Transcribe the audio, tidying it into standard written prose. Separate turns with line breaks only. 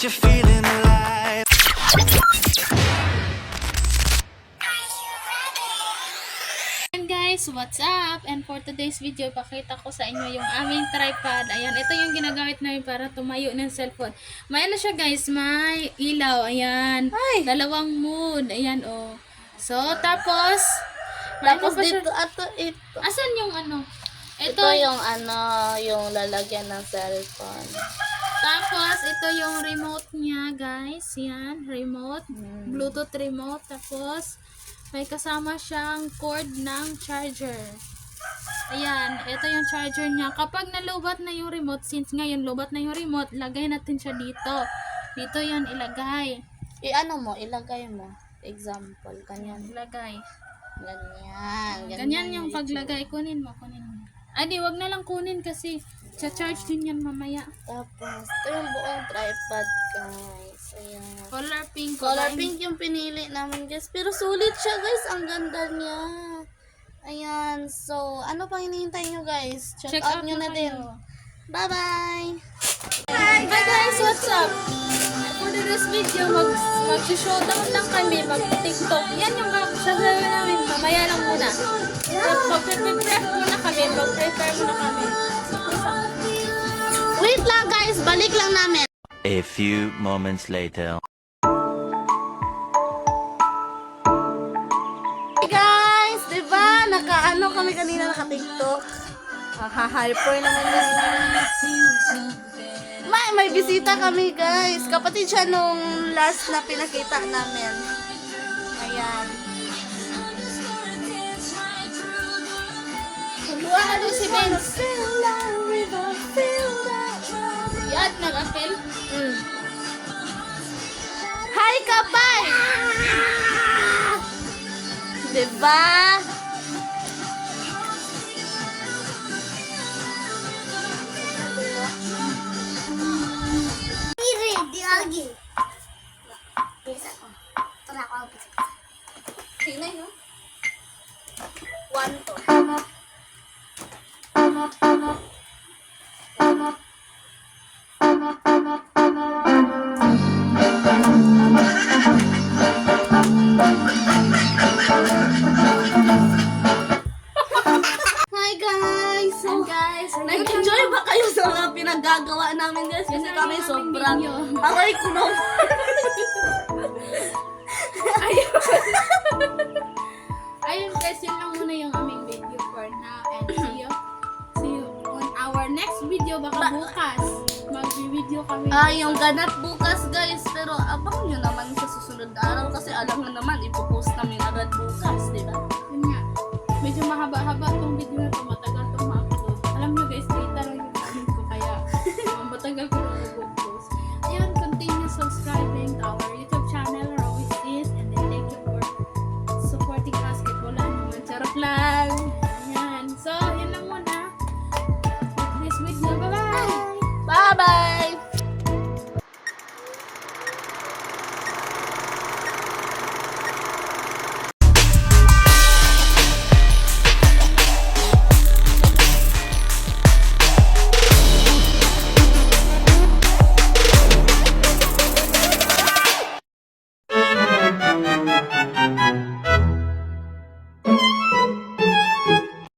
you're feeling alive.
And guys, what's up? And for today's video, pakita ko sa inyo yung aming tripod. Ayan, ito yung ginagamit namin para tumayo ng cellphone. May ano siya guys, may ilaw. Ayan, dalawang mood. Ayan, oh. So, tapos
Dito, ito.
Asan yung ano?
Ito yung yung lalagyan ng cellphone.
Tapos, ito yung remote niya, guys. Yan, remote. Bluetooth remote. Tapos, may kasama siyang cord ng charger. Ayan, ito yung charger niya. Kapag nalubat na yung remote, since ngayon lubat na yung remote, lagay natin siya dito. Dito yan ilagay.
Ilagay mo. Example, ganyan.
Ilagay.
Ganyan
Ganyan yung paglagay. Kunin mo. Ay, di, wag na lang kunin kasi cha-charge din yan mamaya.
Tapos, ito yung buong tripod, guys. Ayan.
Color pink.
Color pink yung pinili namin, guys. Pero sulit siya, guys. Ang ganda niya. Ayan. So, ano pang hinihintay nyo, guys? Check out nyo na din.
kayo.
Bye-bye!
Hi guys, what's up? For today's video, mag-showdown lang kami, mag-tiktok. Yan yung sasabi namin, mamaya lang muna. Mag-prepare muna kami.
Wait lang, guys. Balik lang namin.
A few moments later.
Hey guys, diba? Kami kanina naka-tiktok. Hyper naman yun. May bisita kami, guys. Kapatid siya nung last na pinakita namin. Ayan.
Buwan na doon si Benz. Yan, nag-apel.
Hi, kapay! Diba?
Lagi. Bisa ko. Tara ko.
Tingnan nyo. One to. Hi guys! So, nag-enjoy ba kayo sa mga pinagagawa namin, guys? Kasi kami sobrang aray ko no.
Ayun guys, yun lang muna yung aming video for now. And see you on our next video. Baka bukas, mag-video kami.
Yung ganap bukas, guys. Pero abang nyo naman sa susunod na araw kasi alam mo naman, ipopost namin agad bukas, di ba?
Yun nga, medyo mahaba-haba tong video na to.